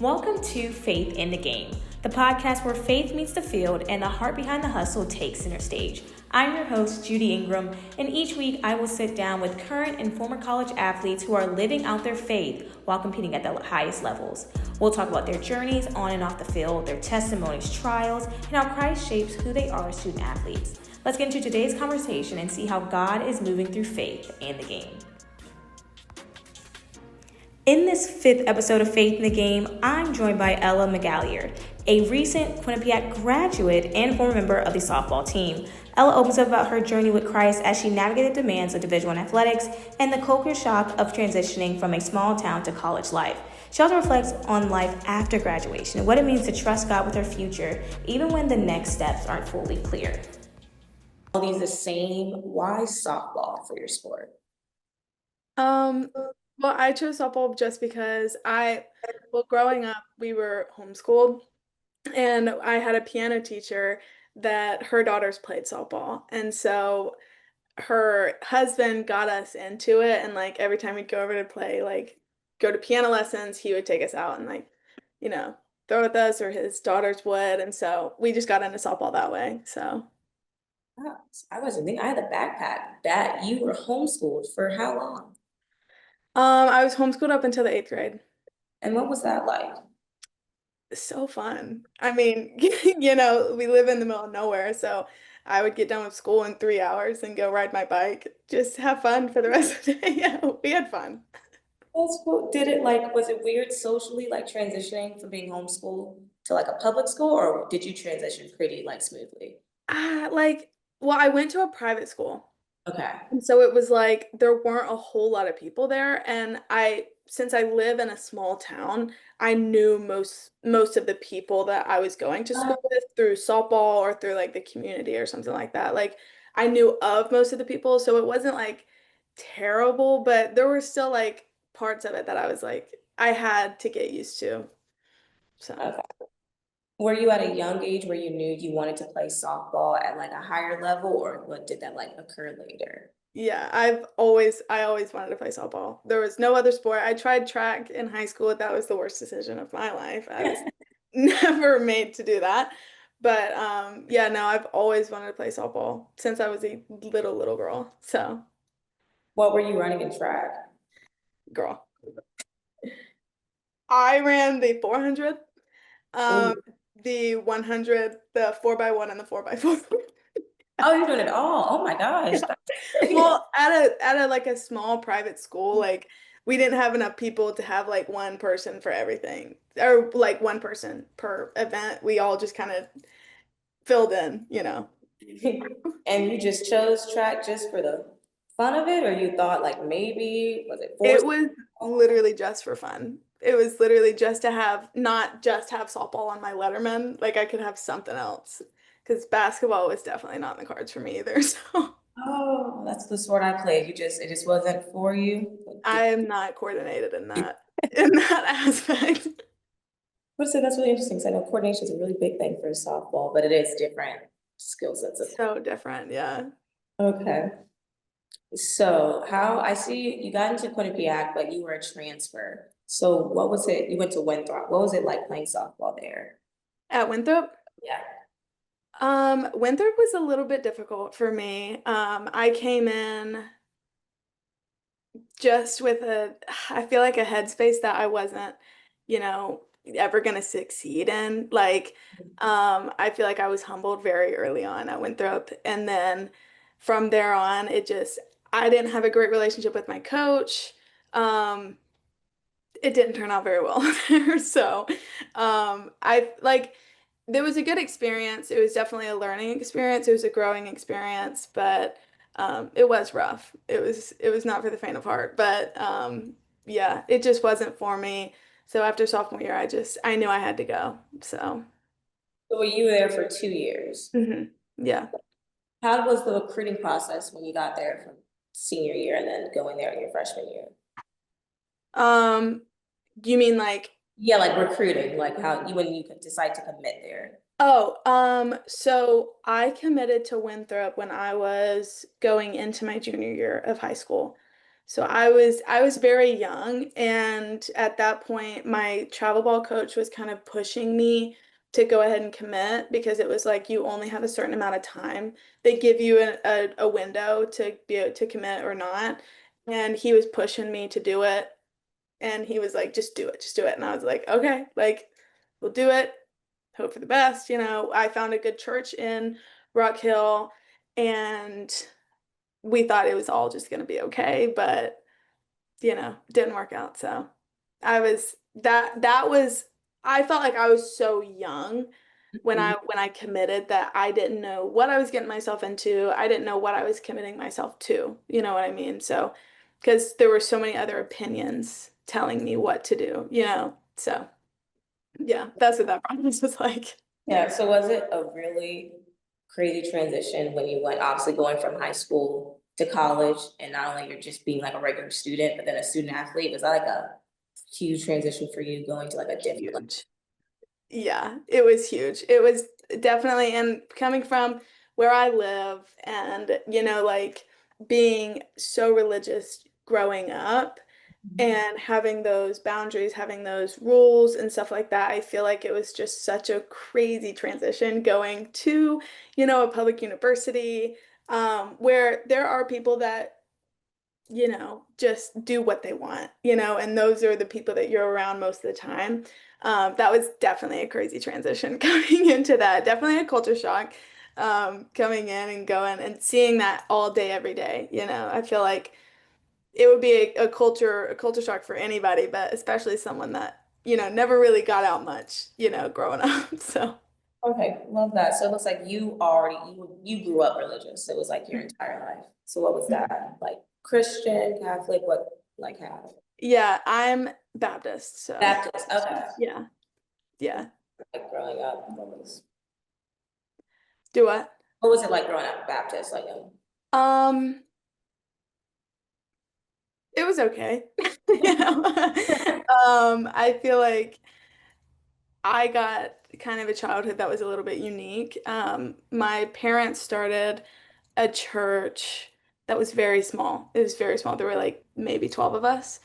Welcome to Faith in the Game, the podcast where faith meets the field and the heart behind the hustle takes center stage. I'm your host, Judy Ingram, and each week I will sit down with current and former college athletes who are living out their faith while competing at the highest levels. We'll talk about their journeys on and off the field, their testimonies, trials, and how Christ shapes who they are as student athletes. Let's get into today's conversation and see how God is moving through faith in the game. In this fifth episode of Faith in the Game, I'm joined by Ella McGalliard, a recent Quinnipiac graduate and former member of the softball team. Ella opens up about her journey with Christ as she navigated the demands of Division I athletics and the culture shock of transitioning from a small town to college life. She also reflects on life after graduation and what it means to trust God with her future, even when the next steps aren't fully clear. All these the same. Why softball for your sport? Well, I chose softball just because growing up, we were homeschooled, and I had a piano teacher that her daughters played softball. And so her husband got us into it. And like every time we'd go over to play, like go to piano lessons, he would take us out and you know, throw with us, or his daughters would. And so we just got into softball that way. So Oh, I wasn't thinking. I had a backpack that you were homeschooled for how long? I was homeschooled up until the 8th grade. And what was that like? So fun. I mean, we live in the middle of nowhere, so I would get done with school in 3 hours and go ride my bike, just have fun for the rest of the day. Yeah, we had fun. That's cool. Was it weird socially, like transitioning from being homeschooled to like a public school, or did you transition pretty like smoothly? Ah, well, I went to a private school. Okay. And so it was like there weren't a whole lot of people there. And since I live in a small town, I knew most of the people that I was going to school with through softball or through like the community or something like that. Like I knew of most of the people, so it wasn't like terrible, but there were still like parts of it that I was like I had to get used to. So. Okay. Were you at a young age where you knew you wanted to play softball at like a higher level, or what did that like occur later? Yeah, I always wanted to play softball. There was no other sport. I tried track in high school. That was the worst decision of my life. I was never made to do that. But yeah, no, I've always wanted to play softball since I was a little girl. So, What were you running in track? girl. I ran the 400, um, Ooh. the 100, the 4x1, and the 4x4. Oh, you're doing it all. Oh my gosh. Well, at a like a small private school, like we didn't have enough people to have like one person for everything, or like one person per event. We all just kind of filled in. And you just chose track just for the fun of it, or you thought like maybe was it It forced? was literally just for fun. It was literally just to have, not just have softball on my Letterman, like I could have something else. Because basketball was definitely not in the cards for me either. So Oh, that's the sport I played. It just wasn't for you. I am not coordinated in that aspect. But so that's really interesting because I know coordination is a really big thing for softball, but it is different skill sets. So different, yeah. Okay. So how I see you got into Quinnipiac, but you were a transfer. So what was it? You went to Winthrop. What was it like playing softball there? At Winthrop? Yeah. Winthrop was a little bit difficult for me. I came in just with I feel like a headspace that I wasn't, ever gonna succeed in. Like, I feel like I was humbled very early on at Winthrop, and then from there on, I didn't have a great relationship with my coach. Um, it didn't turn out very well there. So, I like there was a good experience. It was definitely a learning experience. It was a growing experience, but it was rough. It was not for the faint of heart, but yeah, it just wasn't for me. So after sophomore year, I knew I had to go. So So were you there for 2 years? yeah. How was the recruiting process when you got there from senior year and then going there in your freshman year? Um, you mean like Yeah, like recruiting, like how you when you could decide to commit there. so I committed to Winthrop when I was going into my junior year of high school. So I was very young, and at that point my travel ball coach was kind of pushing me to go ahead and commit because it was like you only have a certain amount of time. They give you a window to be able to commit or not. And he was pushing me to do it. And he was like, just do it, just do it. And I was like, okay, like we'll do it. Hope for the best. I found a good church in Rock Hill, and we thought it was all just going to be okay, but didn't work out. So I felt like I was so young when I committed that I didn't know what I was getting myself into. I didn't know what I was committing myself to. You know what I mean? So, because there were so many other opinions telling me what to do. So yeah, that's what that process was like. Yeah, so was it a really crazy transition when you went, obviously going from high school to college, and not only you're just being like a regular student, but then a student athlete? Was that like a huge transition for you going to like a different, like, Huge. Yeah, it was huge. It was definitely, and coming from where I live and, like being so religious growing up and having those boundaries, having those rules and stuff like that, I feel like it was just such a crazy transition going to, a public university, where there are people that just do what they want, and those are the people that you're around most of the time. That was definitely a crazy transition coming into that. Definitely a culture shock, coming in and going and seeing that all day, every day. I feel like it would be a culture shock for anybody, but especially someone that, never really got out much, growing up. So. okay, love that. So it looks like you grew up religious. It was like your entire life. So what was that? Like Christian, Catholic, what, like how? Yeah, I'm Baptist, so Baptist, okay. yeah, yeah. Like growing up, Do what? what was it like growing up Baptist? Like, Um, it was okay. You know, I feel like I got kind of a childhood that was a little bit unique. My parents started a church that was very small. It was very small. There were like maybe 12 of us.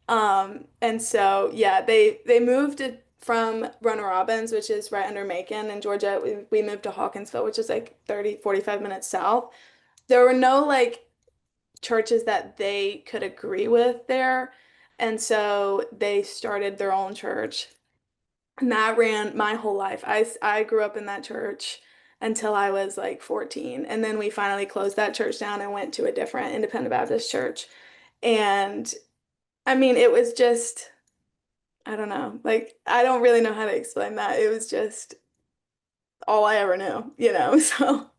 And so yeah, they moved it from Roanoke Robbins, which is right under Macon in Georgia. We moved to Hawkinsville, which is like 30, 45 minutes south. There were no like churches that they could agree with there. And so they started their own church. And that ran my whole life. I grew up in that church until I was like 14. And then we finally closed that church down and went to a different independent Baptist church. And I mean, it was just, I don't know, like, I don't really know how to explain that. It was just all I ever knew. So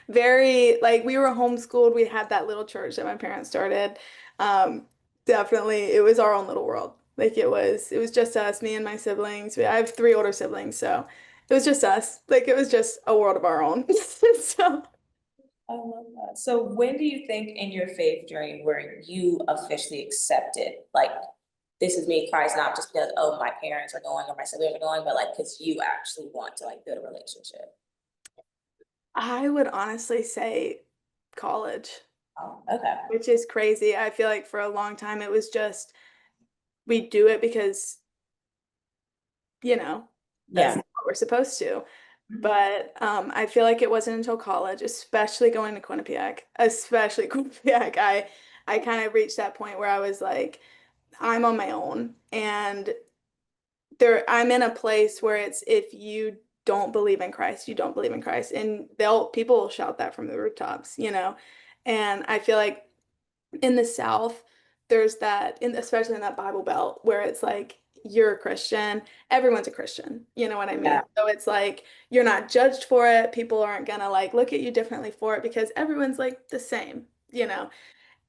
very, like, we were homeschooled. We had that little church that my parents started. Um, Definitely, it was our own little world. Like, it was just us, me and my siblings. I have three older siblings, so it was just us. Like, it was just a world of our own. So, I love that. So when do you think in your faith journey where you officially accepted, like, this is me, Christ, not just because, oh, my parents are going or my siblings are going, but like, because you actually want to like build a relationship? I would honestly say college, Oh, okay. which is crazy. I feel like for a long time it was just we do it because, that's Yeah. what we're supposed to. But I feel like it wasn't until college, especially going to Quinnipiac, especially Quinnipiac, I kind of reached that point where I was like, I'm on my own, and I'm in a place where it's if you don't believe in Christ, you don't believe in Christ, and people will shout that from the rooftops. And I feel like in the South, there's that, especially in that Bible Belt, where it's like you're a Christian, everyone's a Christian. You know what I mean? Yeah. So it's like you're not judged for it. People aren't gonna like look at you differently for it because everyone's like the same.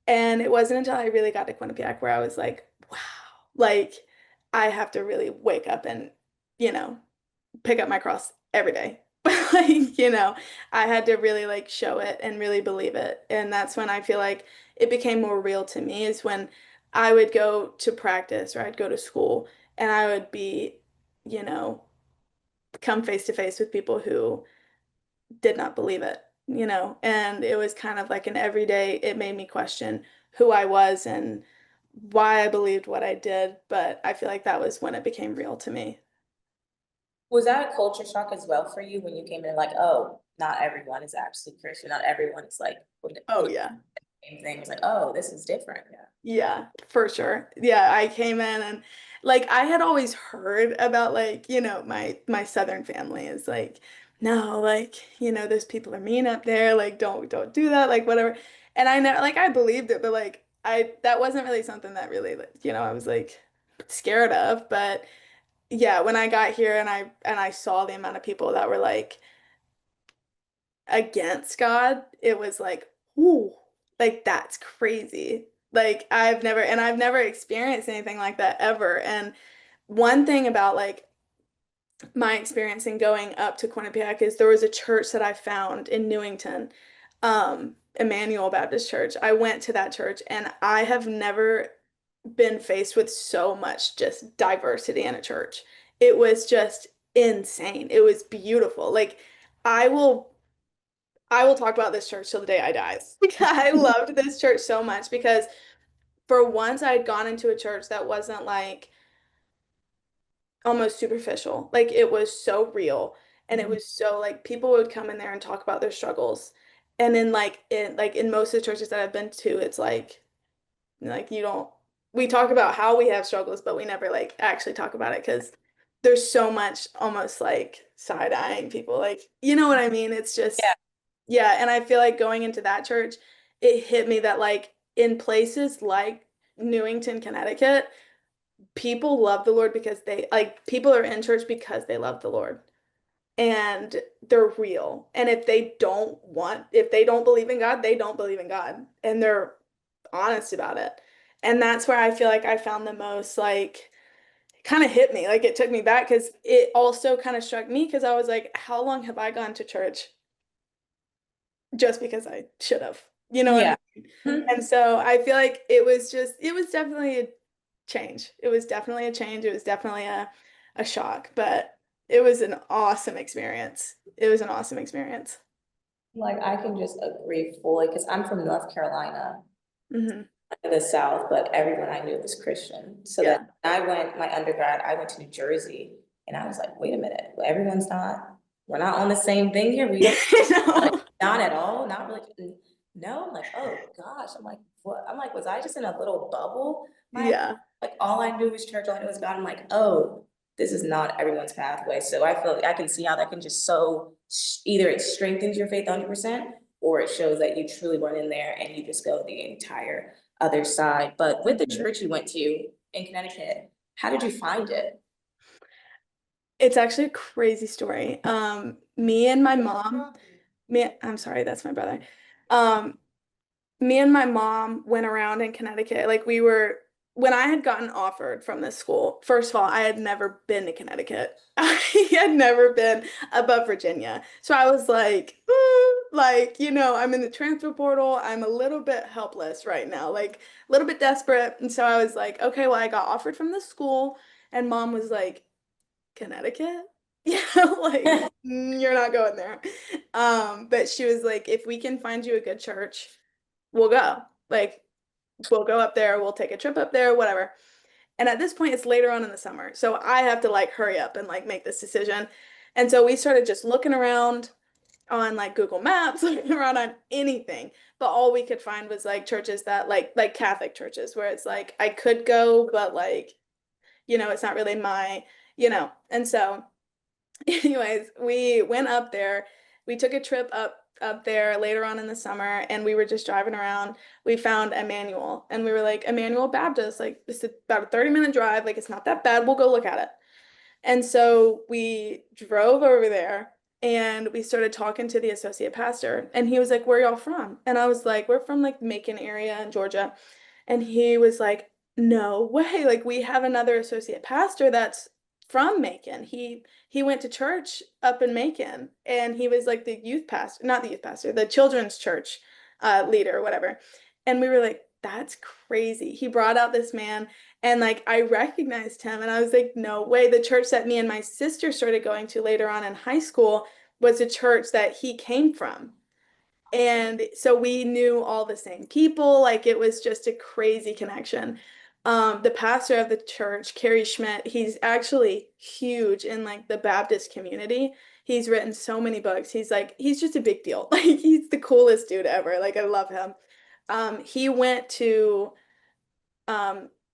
And it wasn't until I really got to Quinnipiac where I was like, wow, like I have to really wake up and, you know, pick up my cross every day. Like, I had to really like show it and really believe it. And that's when I feel like it became more real to me is when I would go to practice or I'd go to school and I would be, you know, come face to face with people who did not believe it. And it was kind of like an everyday, it made me question who I was and why I believed what I did. But I feel like that was when it became real to me. Was that a culture shock as well for you when you came in like, oh, not everyone is actually Christian, not everyone is like Oh the yeah. same thing. It's like, oh, this is different. Yeah. Yeah, for sure. Yeah, I came in and like I had always heard about like, my southern family is like, no, like, those people are mean up there, like don't do that, like whatever. And I know like I believed it, but like I that wasn't really something that really like, I was like scared of, but yeah, when I got here and I saw the amount of people that were like against God, it was like, ooh, like that's crazy. Like I've never experienced anything like that ever. And one thing about like my experience in going up to Quinnipiac is there was a church that I found in Newington, Emmanuel Baptist Church. I went to that church and I have never been faced with so much just diversity in a church. It was just insane. It was beautiful. Like I will I will talk about this church till the day I die. I loved this church so much because for once I had gone into a church that wasn't like almost superficial. Like it was so real and it Mhm. was so like people would come in there and talk about their struggles. And then like in most of the churches that I've been to, it's like you don't we talk about how we have struggles, but we never like actually talk about it because there's so much almost like side-eyeing people. Like, you know what I mean? It's just Yeah. yeah, and I feel like going into that church, it hit me that like in places like Newington, Connecticut, people love the Lord because they like people are in church because they love the Lord and they're real. And if they don't believe in God, they don't believe in God and they're honest about it. And that's where I feel like I found the most like kind of hit me. Like it took me back because it also kind of struck me because I was like, how long have I gone to church just because I should have? You know what I Yeah. mean? Mhm. And so I feel like it was definitely a change. It was definitely a change. It was definitely a shock, but it was an awesome experience. It was an awesome experience. Like I can just agree fully because I'm from North Carolina Hmm. in the South, but everyone I knew was Christian. So then Yeah. I went, my undergrad, I went to New Jersey and I was like, wait a minute, everyone's not, we're not on the same thing here. We don't like No. not at all, not really. No, I'm like, oh gosh. I'm like, what? I'm like, was I just in a little bubble? My Yeah. like all I knew was church, all I knew was God. I'm like, oh, this is not everyone's pathway. So I feel like I can see how that can just so either it strengthens your faith 100% or it shows that you truly went in there and you just go the entire other side. But with the Mhm. church you went to in Connecticut, how did you find it? It's actually a crazy story. Me and my mom, I'm sorry, that's my brother. Um, Me and my mom went around in Connecticut. When I had gotten offered from this school, first of all, I had never been to Connecticut. I had never been above Virginia. So I was like, like, I'm in the transfer portal. I'm a little bit helpless right now, like a little bit desperate. And so I was like, okay, well, I got offered from the school. And mom was like, Connecticut? Yeah, like you're not going there. But she was like, if we can find you a good church, we'll go. Like, we'll go up there, we'll take a trip up there, whatever. And at this point, it's later on in the summer. So I have to like hurry up and like make this decision. And so we started just looking around on like Google Maps, looking around on anything. But all we could find was like churches that like Catholic churches where it's like I could go, but like, it's not really And so anyways, we went up there. We took a trip up there later on in the summer and we were just driving around. We found Emmanuel and we were like, Emmanuel Baptist, like it's about a 30-minute drive, like it's not that bad. We'll go look at it. And so we drove over there and we started talking to the associate pastor and he was like, "Where y'all from?" And I was like, "We're from like Macon area in Georgia." And he was like, "No way. Like we have another associate pastor that's from Macon. He went to church up in Macon and he was like the youth pastor, not the youth pastor, the children's church leader or whatever." And we were like, "That's crazy." He brought out this man and like I recognized him and I was like, "No way." The church that me and my sister started going to later on in high school was a church that he came from. And so we knew all the same people. Like it was just a crazy connection. The pastor of the church, Kerry Schmidt, he's actually huge in like the Baptist community. He's written so many books. He's just a big deal. Like he's the coolest dude ever. Like I love him. Um, he went to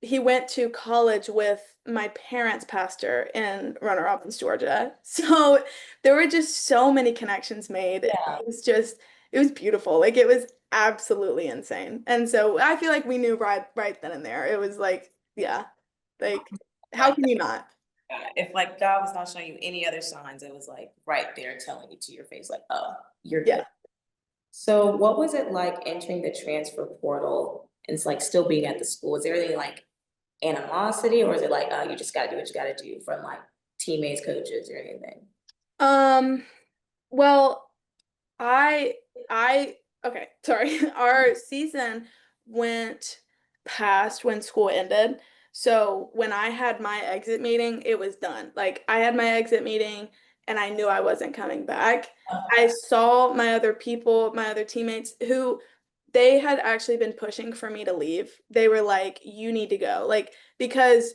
he went to college with my parents' pastor in Roanoke Rapids, Georgia. So there were just so many connections made. Yeah. It was beautiful. Like it was absolutely insane. And so I feel like we knew right then and there. It was like, yeah, like how Like can you not? if like God was not showing you any other signs, it was like right there telling you to your face, like, oh, you're Yeah. good. So what was it like entering the transfer portal and it's like still being at the school? Is there any like animosity or is it like, oh, you just gotta do what you gotta do from like teammates, coaches, or anything? Um, well, I I okay, sorry. Our season went past when school ended. So when I had my exit meeting, it was done. Like I had my exit meeting and I knew I wasn't coming back. I saw my other people, my other teammates who they had actually been pushing for me to leave. They were like, "You need to go." Like because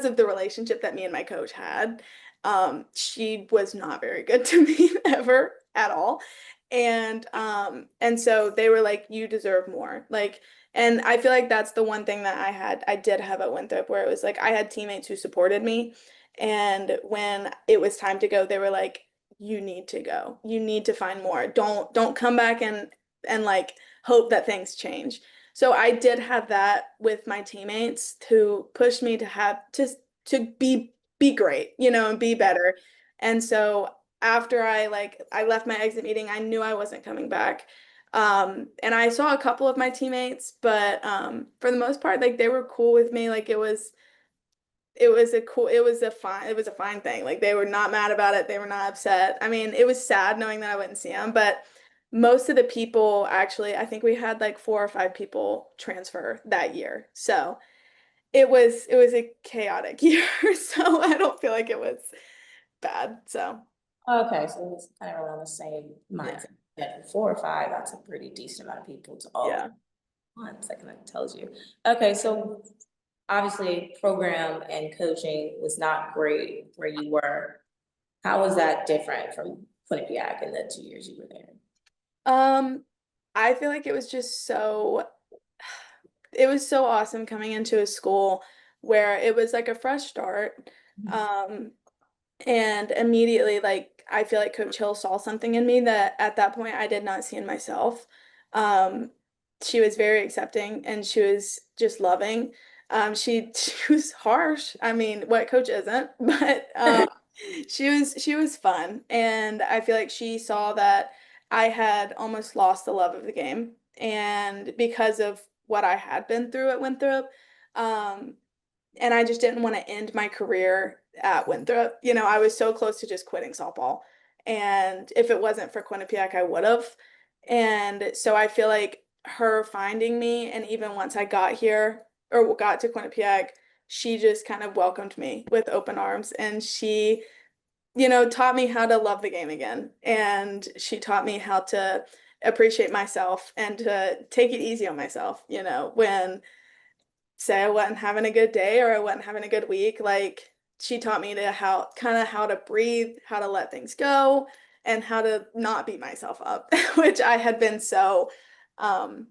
of the relationship that me and my coach had, she was not very good to me ever at all. And so they were like, you deserve more. Like, and I feel like that's the one thing that I did have at Winthrop where it was like I had teammates who supported me. And when it was time to go, they were like, you need to go. You need to find more. Don't come back and like hope that things change. So I did have that with my teammates who pushed me to have to be great, you know, and be better. And so after I left my exit meeting, I knew I wasn't coming back. And I saw a couple of my teammates, but for the most part, like they were cool with me. Like it was a fine thing. Like they were not mad about it. They were not upset. I mean, it was sad knowing that I wouldn't see them, but most of the people actually, I think we had like 4 or 5 people transfer that year. So it was a chaotic year. So I don't feel like it was bad. So Okay, so it's kind of around the same yeah. mindset. Yeah, 4 or 5, that's a pretty decent amount of people to all at Yeah. once. That kind of tells you. Okay, so obviously program and coaching was not great where you were. How was that different from Quinnipiac in the 2 years you were there? Um, I feel like it was so awesome coming into a school where it was like a fresh start. Um, and immediately, like, I feel like Coach Hill saw something in me that at that point I did not see in myself. Um, she was very accepting and she was just loving. She was harsh. I mean, what coach isn't? But she was fun. And I feel like she saw that I had almost lost the love of the game. And because of what I had been through at Winthrop, um, and I just didn't want to end my career at Winthrop. You know, I was so close to just quitting softball. And if it wasn't for Quinnipiac, I would have. And so I feel like her finding me, and even once I got here or got to Quinnipiac, she just kind of welcomed me with open arms. And she, you know, taught me how to love the game again. And she taught me how to appreciate myself and to take it easy on myself, you know, when say I wasn't having a good day or I wasn't having a good week, like she taught me to how to breathe, how to let things go, and how to not beat myself up, which I had been so um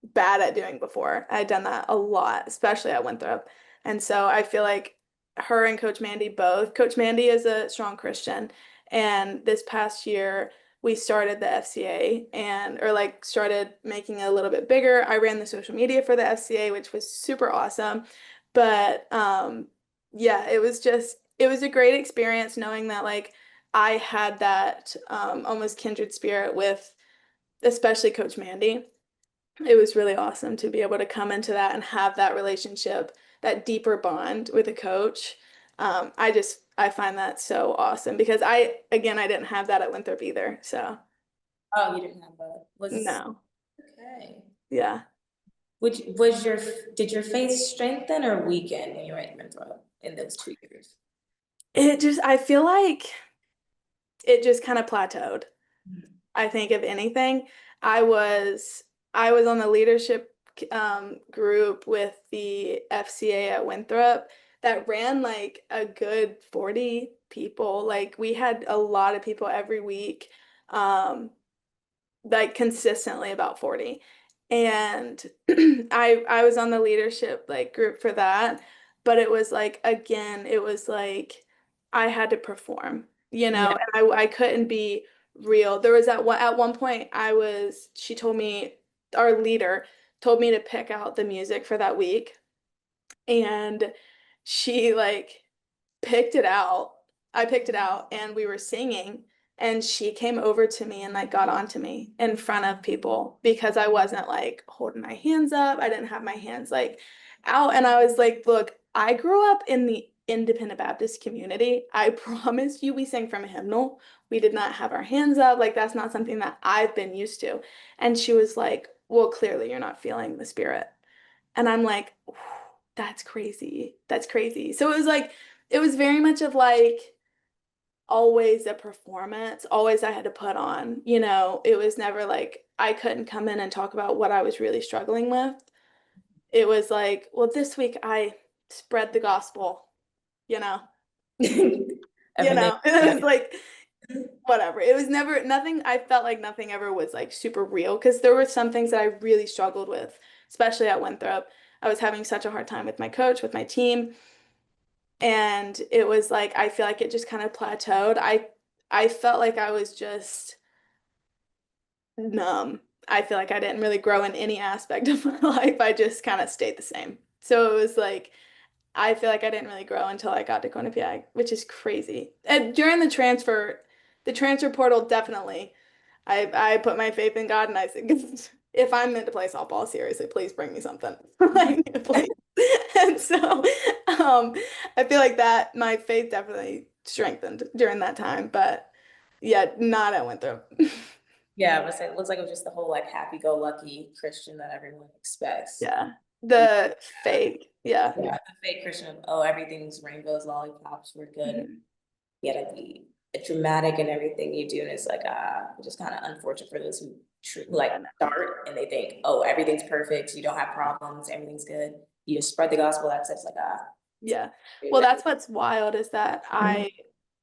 bad at doing before. I had done that a lot, especially at Winthrop. And so I feel like her and Coach Mandy both. Coach Mandy is a strong Christian, and this past year we started the FCA and or like started making it a little bit bigger. I ran the social media for the FCA, which was super awesome. But yeah, it was a great experience knowing that like I had that almost kindred spirit with especially Coach Mandy. It was really awesome to be able to come into that and have that relationship, that deeper bond with a coach. I find that so awesome because I didn't have that at Winthrop either. So Oh, you didn't have no, okay. yeah. Which was did your faith strengthen or weaken when you were at Winthrop in those 2 years? I feel like it just kind of plateaued. I think, of anything. I was I was on the leadership group with the FCA at Winthrop that ran like a good 40 people. Like we had a lot of people every week, like consistently about 40. And I was on the leadership like group for that, but it was like again, it was like I had to perform, Yeah. and I couldn't be real. There was at one point she told me, our leader told me to pick out the music for that week, and she like picked it out. I picked it out and we were singing, and she came over to me and like got onto me in front of people because I wasn't like holding my hands up. I didn't have my hands like out, and I was like, "Look, I grew up in the independent Baptist community. I promise you we sang from a hymnal. We did not have our hands up. Like that's not something that I've been used to." And she was like, "Well, clearly you're not feeling the spirit." And I'm like, "That's crazy. That's crazy." So it was like, it was very much of like always a performance, always I had to put on, it was never like I couldn't come in and talk about what I was really struggling with. It was like, well, this week I spread the gospel, you know, Everything. and it was like, whatever. It was never nothing. I felt like nothing ever was like super real because there were some things that I really struggled with, especially at Winthrop. I was having such a hard time with my coach, with my team. And it was like I feel like it just kind of plateaued. I felt like I was just numb. I feel like I didn't really grow in any aspect of my life. I just kind of stayed the same. So it was like I feel like I didn't really grow until I got to Quinnipiac, which is crazy. And during the transfer portal, definitely, I put my faith in God and I said, if I'm meant to play softball, seriously, please bring me something. Like, please. And so, I feel like that my faith definitely strengthened during that time, but yeah, not at Winthrop. Yeah, but it looks like it was just the whole like happy-go-lucky Christian that everyone expects. Yeah, the fake, yeah. Yeah, the fake Christian of, oh, everything's rainbows, lollipops, we're good. Mhm. You gotta be dramatic in everything you do, and it's like just kind of unfortunate for those who like start and they think, oh, everything's perfect, you don't have problems, everything's good. You just spread the gospel. That's it's like Yeah. Well, that's what's wild is that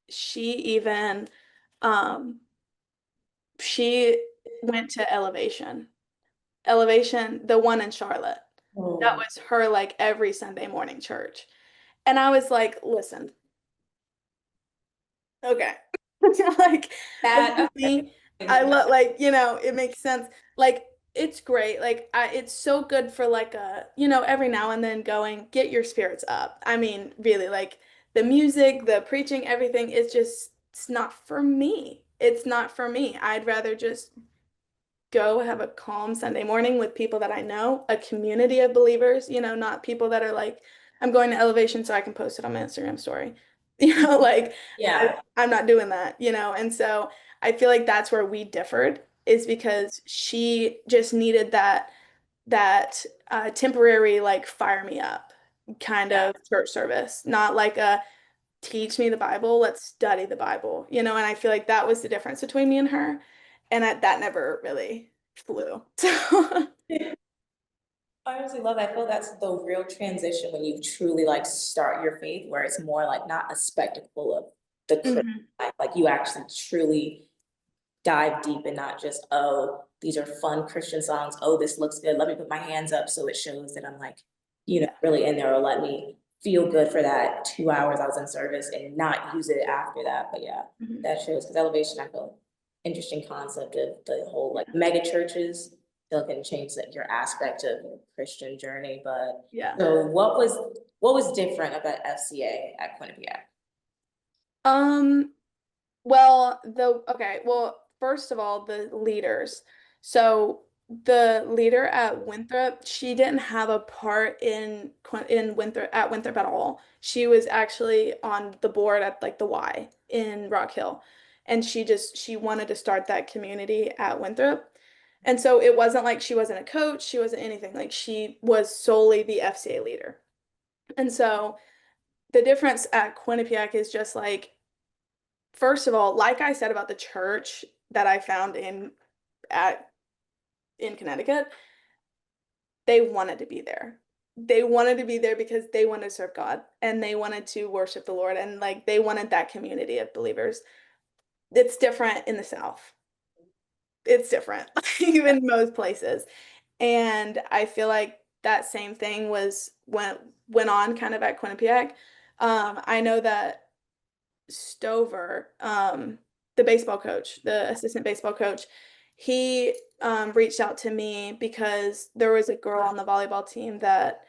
she even, um, she went to Elevation, the one in Charlotte. That oh, was her like every Sunday morning church. And I was like, listen, okay. Like, that. me, I love like, it makes sense. Like, it's great. Like, it's so good for like every now and then going, get your spirits up. I mean, really, like the music, the preaching, everything is just, it's not for me. It's not for me. I'd rather just go have a calm Sunday morning with people that I know, a community of believers, not people that are like, I'm going to Elevation so I can post it on my Instagram story. Like Yeah, I'm not doing that, and so I feel like that's where we differed is because she just needed that temporary like fire me up kind yeah. of church service, not like a teach me the Bible, let's study the Bible, and I feel like that was the difference between me and her, and that never really flew. So, I honestly love that. I feel that's the real transition when you truly like start your faith, where it's more like not a spectacle of the Christian mhm. life, like you actually truly dive deep and not just, oh, these are fun Christian songs. Oh, this looks good. Let me put my hands up so it shows that I'm like, Yeah. really in there, or let me feel good for that 2 hours I was in service and not use it after that. But yeah, Mhm. that shows because elevation, I feel interesting concept of the whole like mega churches still can change your aspect of your Christian journey. But Yeah. so what was different about FCA at Quinnipiac? Um, well, first of all, the leaders. So the leader at Winthrop, she didn't have a part in Winthrop at all. She was actually on the board at like the Y in Rock Hill. And she wanted to start that community at Winthrop. And so it wasn't like she wasn't a coach, she wasn't anything. Like she was solely the FCA leader. And so the difference at Quinnipiac is just like, first of all, like I said about the church, that I found in Connecticut, they wanted to be there. They wanted to be there because they wanted to serve God and they wanted to worship the Lord, and like they wanted that community of believers. It's different in the South. It's different, even most places. And I feel like that same thing went on kind of at Quinnipiac. I know that Stover, the baseball coach, the assistant baseball coach, he reached out to me because there was a girl on the volleyball team that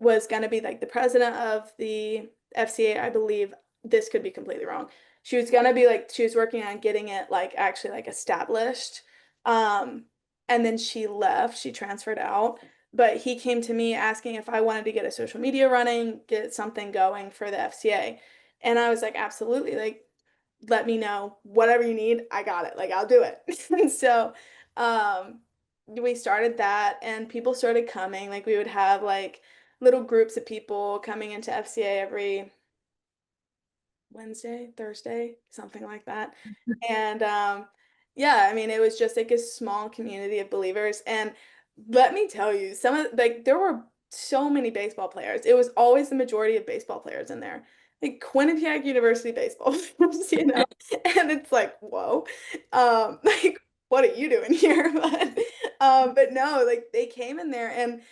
was going to be like the president of the FCA, I believe. This could be completely wrong. She was going to be like, she was working on getting it like actually like established. Um, and then she left, she transferred out. But he came to me asking if I wanted to get a social media running, get something going for the FCA. And I was like, absolutely. Like, let me know whatever you need. I got it. Like, I'll do it. And so, um, we started that and people started coming. Like, we would have like little groups of people coming into FCA every Wednesday, Thursday, something like that. And yeah, I mean, it was just like a small community of believers. And let me tell you, some of like there were so many baseball players. It was always the majority of baseball players in there. Like Quinnipiac University baseball, you know, and it's like, whoa, like what are you doing here? But no, like they came in there and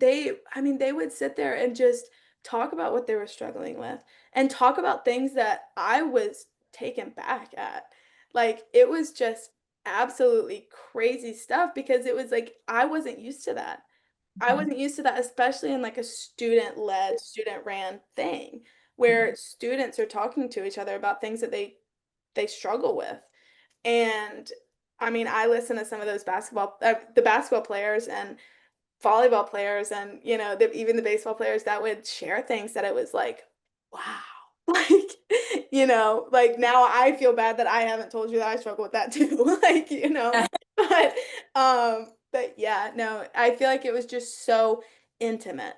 I mean, they would sit there and just talk about what they were struggling with and talk about things that I was taken back at. Like it was just absolutely crazy stuff because it was like I wasn't used to that. I wasn't used to that, especially in like a student-led, student-ran thing where students are talking to each other about things that they struggle with. And I mean, I listen to some of those the basketball players and volleyball players and even the baseball players that would share things that it was like, wow. Like, like now I feel bad that I haven't told you that I struggle with that too. Like, but but yeah, no, I feel like it was just so intimate.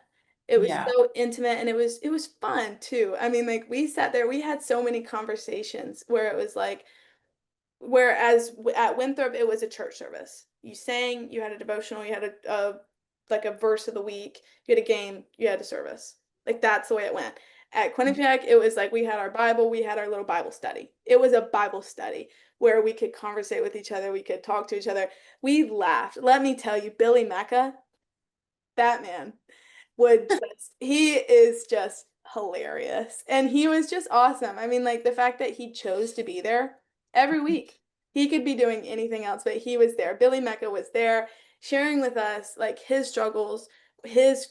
It was Yeah. so intimate and it was fun too. I mean, like we sat there, we had so many conversations where it was like, whereas at Winthrop, it was a church service. You sang, you had a devotional, you had a like a verse of the week, you had a game, you had a service. Like that's the way it went. At Quinnipiac, it was like we had our Bible, we had our little Bible study. It was a Bible study where we could conversate with each other, we could talk to each other. We laughed. Let me tell you, Billy Mecca, that man he is just hilarious. And he was just awesome. I mean, like the fact that he chose to be there every week. He could be doing anything else, but he was there. Billy Mecca was there sharing with us like his struggles, his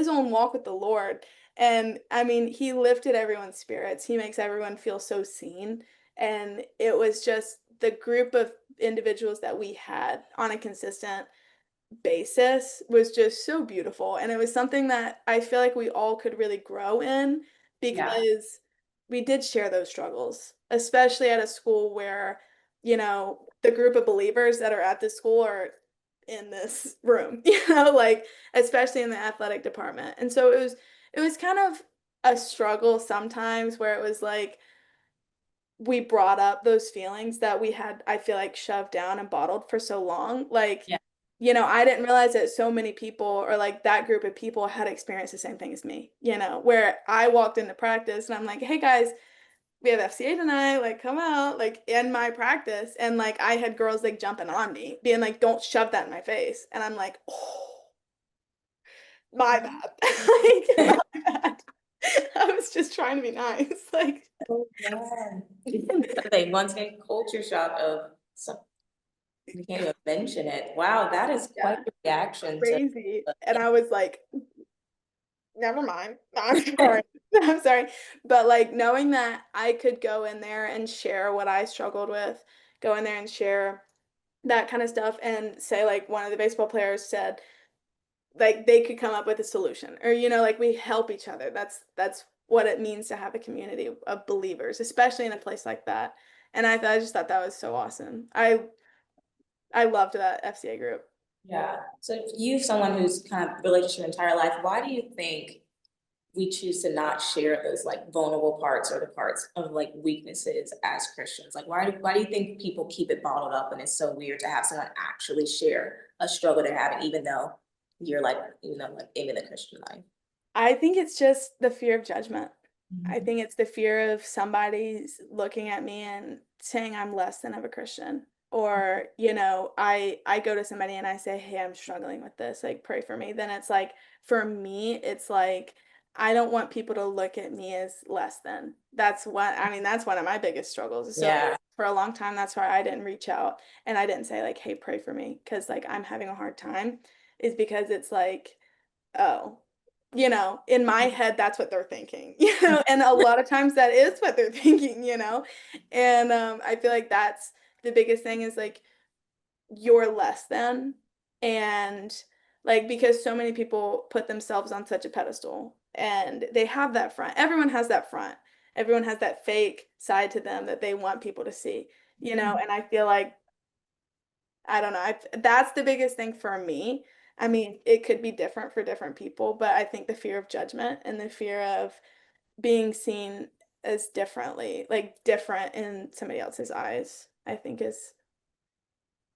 own walk with the Lord. And I mean, he lifted everyone's spirits. He makes everyone feel so seen. And it was just the group of individuals that we had on a consistent basis was just so beautiful. And it was something that I feel like we all could really grow in Yeah. because we did share those struggles, especially at a school where, the group of believers that are at this school are in this room, like especially in the athletic department. And so it was kind of a struggle sometimes where it was like we brought up those feelings that we had, I feel like, shoved down and bottled for so long. Like, Yeah. I didn't realize that so many people or like that group of people had experienced the same thing as me, where I walked into practice and I'm like, hey guys, we have FCA tonight, like come out, like in my practice. And like I had girls like jumping on me, being like, don't shove that in my face. And I'm like, oh, my bad. Like, my bad. I was just trying to be nice. Like, Oh, yeah. They once a culture shock of some, we can't even mention it. Wow, that is quite yeah, a reaction to. crazy. And I was like, never mind. I'm sorry. I'm sorry. But like knowing that I could go in there and share what I struggled with, go in there and share that kind of stuff and say like one of the baseball players said like they could come up with a solution or like we help each other. That's what it means to have a community of believers, especially in a place like that. And I just thought that was so awesome. I loved that FCA group. Yeah. So you, someone who's kind of religious your entire life, why do you think we choose to not share those like vulnerable parts or the parts of like weaknesses as Christians? Like, why do you think people keep it bottled up and it's so weird to have someone actually share a struggle they're having, even though you're like, like in the Christian life? I think it's just the fear of judgment. I Mhm. think it's the fear of somebody's looking at me and saying I'm less than of a Christian. Or, I go to somebody and I say, "Hey, I'm struggling with this, like pray for me." Then it's like, for me, it's like I don't want people to look at me as less than. That's one of my biggest struggles. So Yeah. for a long time, that's why I didn't reach out and I didn't say like, "Hey, pray for me," because like I'm having a hard time, is because it's like, oh, in my head, that's what they're thinking, and a lot of times that is what they're thinking. And I feel like that's the biggest thing is like you're less than, and like because so many people put themselves on such a pedestal and they have that front. Everyone has that front. Everyone has that fake side to them that they want people to see. And I feel like I don't know. That's the biggest thing for me. I mean, it could be different for different people, but I think the fear of judgment and the fear of being seen as differently, like different in somebody else's eyes, I think is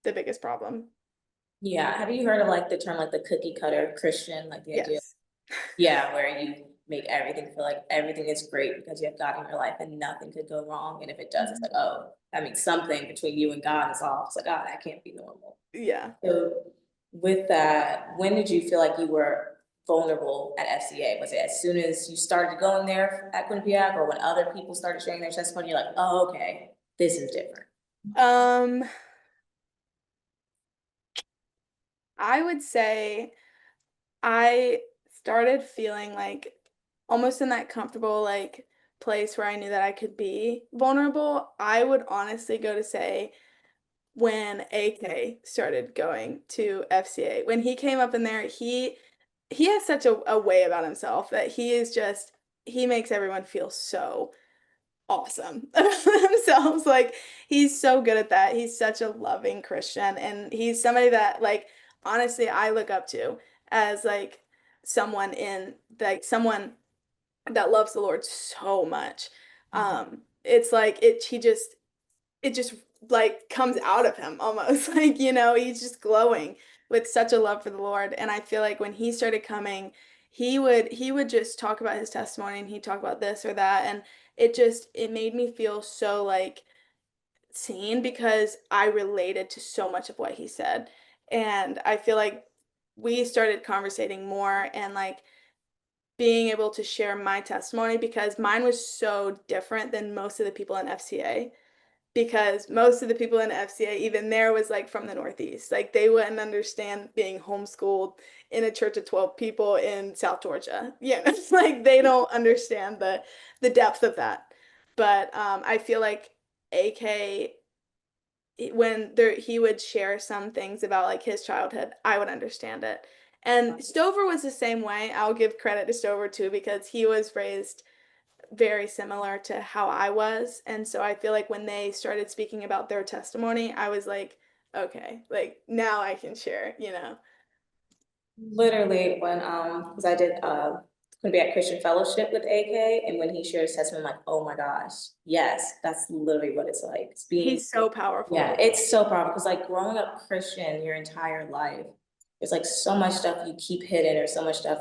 the biggest problem. Yeah. Have you heard of like the term like the cookie cutter Christian, like the idea? Yes. Yeah, where you make everything feel like everything is great because you have God in your life and nothing could go wrong. And if it does, it's like, oh, that means something between you and God is off. It's like, oh, that can't be normal. Yeah. So with that, when did you feel like you were vulnerable at FCA? Was it as soon as you started going there at Quinnipiac, or when other people started sharing their testimony, you're like, oh, okay, this is different? Um, I would say I started feeling like almost in that comfortable like place where I knew that I could be vulnerable. I would honestly go to say when AK started going to FCA. When he came up in there, he has such a way about himself that he makes everyone feel so awesome about themselves. Like he's so good at that. He's such a loving Christian and he's somebody that like honestly I look up to as like someone that loves the Lord so much. It's like it just like comes out of him almost like he's just glowing with such a love for the Lord. And I feel like when he started coming, he would just talk about his testimony and he'd talk about this or that, and it made me feel so like seen because I related to so much of what he said. And I feel like we started conversating more and like being able to share my testimony because mine was so different than most of the people in FCA, because most of the people in FCA, even there, was like from the Northeast. Like they wouldn't understand being homeschooled in a church of 12 people in South Georgia. Yeah, it's like they don't understand the depth of that. But I feel like AK, when he would share some things about like his childhood, I would understand it. And Stover was the same way. I'll give credit to Stover too because he was raised very similar to how I was. And so I feel like when they started speaking about their testimony, I was like, okay, like now I can share. Literally, when because I did gonna be at Christian Fellowship with AK, and when he shares testimony, I'm like, oh my gosh, yes, that's literally what it's like. It's being, He's so powerful. yeah, it's so powerful because like growing up Christian your entire life, there's like so much stuff you keep hidden or so much stuff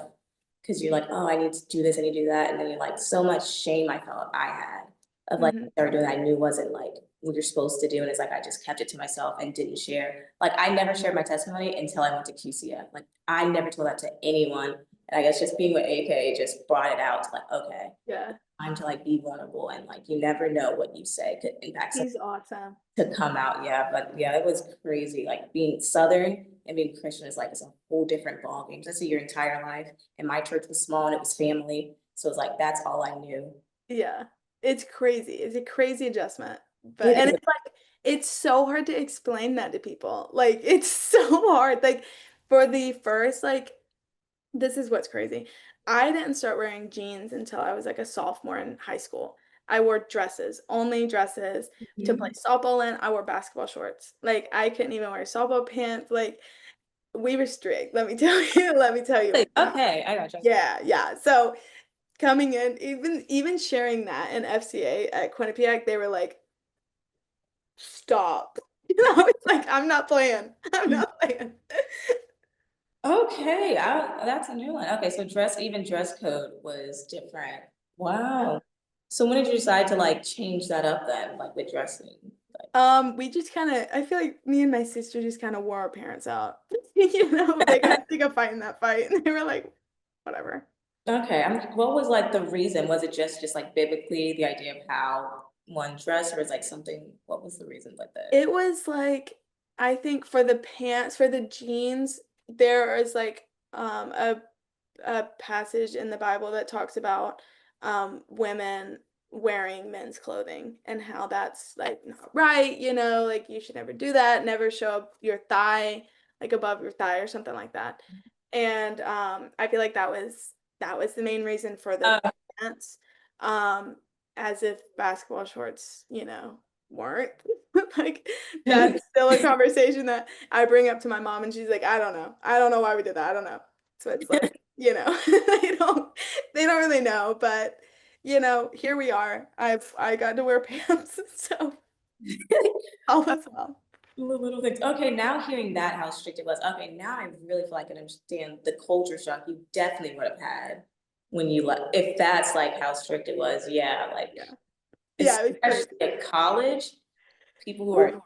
because you're like, oh, I need to do this, I need to do that, and then you're like so much shame I felt I had of like Mhm. started doing that I knew wasn't like what you're supposed to do, and it's like I just kept it to myself and didn't share. Like I never shared my testimony until I went to QCF. Like I never told that to anyone, and I guess just being with AK just brought it out to like, okay, Yeah, time to like be vulnerable, and like you never know what you say could impact someone he's awesome. to come out. Yeah, but yeah, it was crazy. Like being Southern and being Christian is like it's a whole different ballgame. Just your entire life. And my church was small and it was family. So it's like that's all I knew. Yeah, it's crazy. It's a crazy adjustment. But It and is. it's like it's so hard to explain that to people. Like it's so hard. Like for the first like this is what's crazy. I didn't start wearing jeans until I was like a sophomore in high school. I wore dresses, only dresses to play Mhm. softball in. I wore basketball shorts. Like I couldn't even wear softball pants. Like we were strict, let me tell you. Let me tell you. Like, okay, I got you. Yeah, yeah. So coming in, even sharing that in FCA at Quinnipiac, they were like, stop. It's like, I'm not playing. I'm not playing. Okay, that's a new one. Okay, so dress code was different. Wow. So when did you decide to like change that up then, like with dressing? We just kind of, I feel like me and my sister just kind of wore our parents out. They got sick of fighting that fight, and they were like, whatever. Okay, what was like the reason? Was it just like biblically the idea of how one dressed, or was like something? What was the reason like that? It was like, I think for the pants, for the jeans, there is like a passage in the Bible that talks about women wearing men's clothing and how that's like not right, like you should never do that, never show up your thigh, like above your thigh or something like that. And I feel like that was the main reason for the Uh, pants. Um, as if basketball shorts, weren't. Like that's still a conversation that I bring up to my mom and she's like, I don't know. I don't know why we did that. I don't know. So it's like, they don't really know, but here we are. I got to wear pants, so all is well. little things. Okay, now hearing that how strict it was. Okay, now I really feel like I can understand the culture shock you definitely would have had when you left. If that's like how strict it was, yeah, like Yeah. Yeah, it was crazy. especially at college, people who Oof. are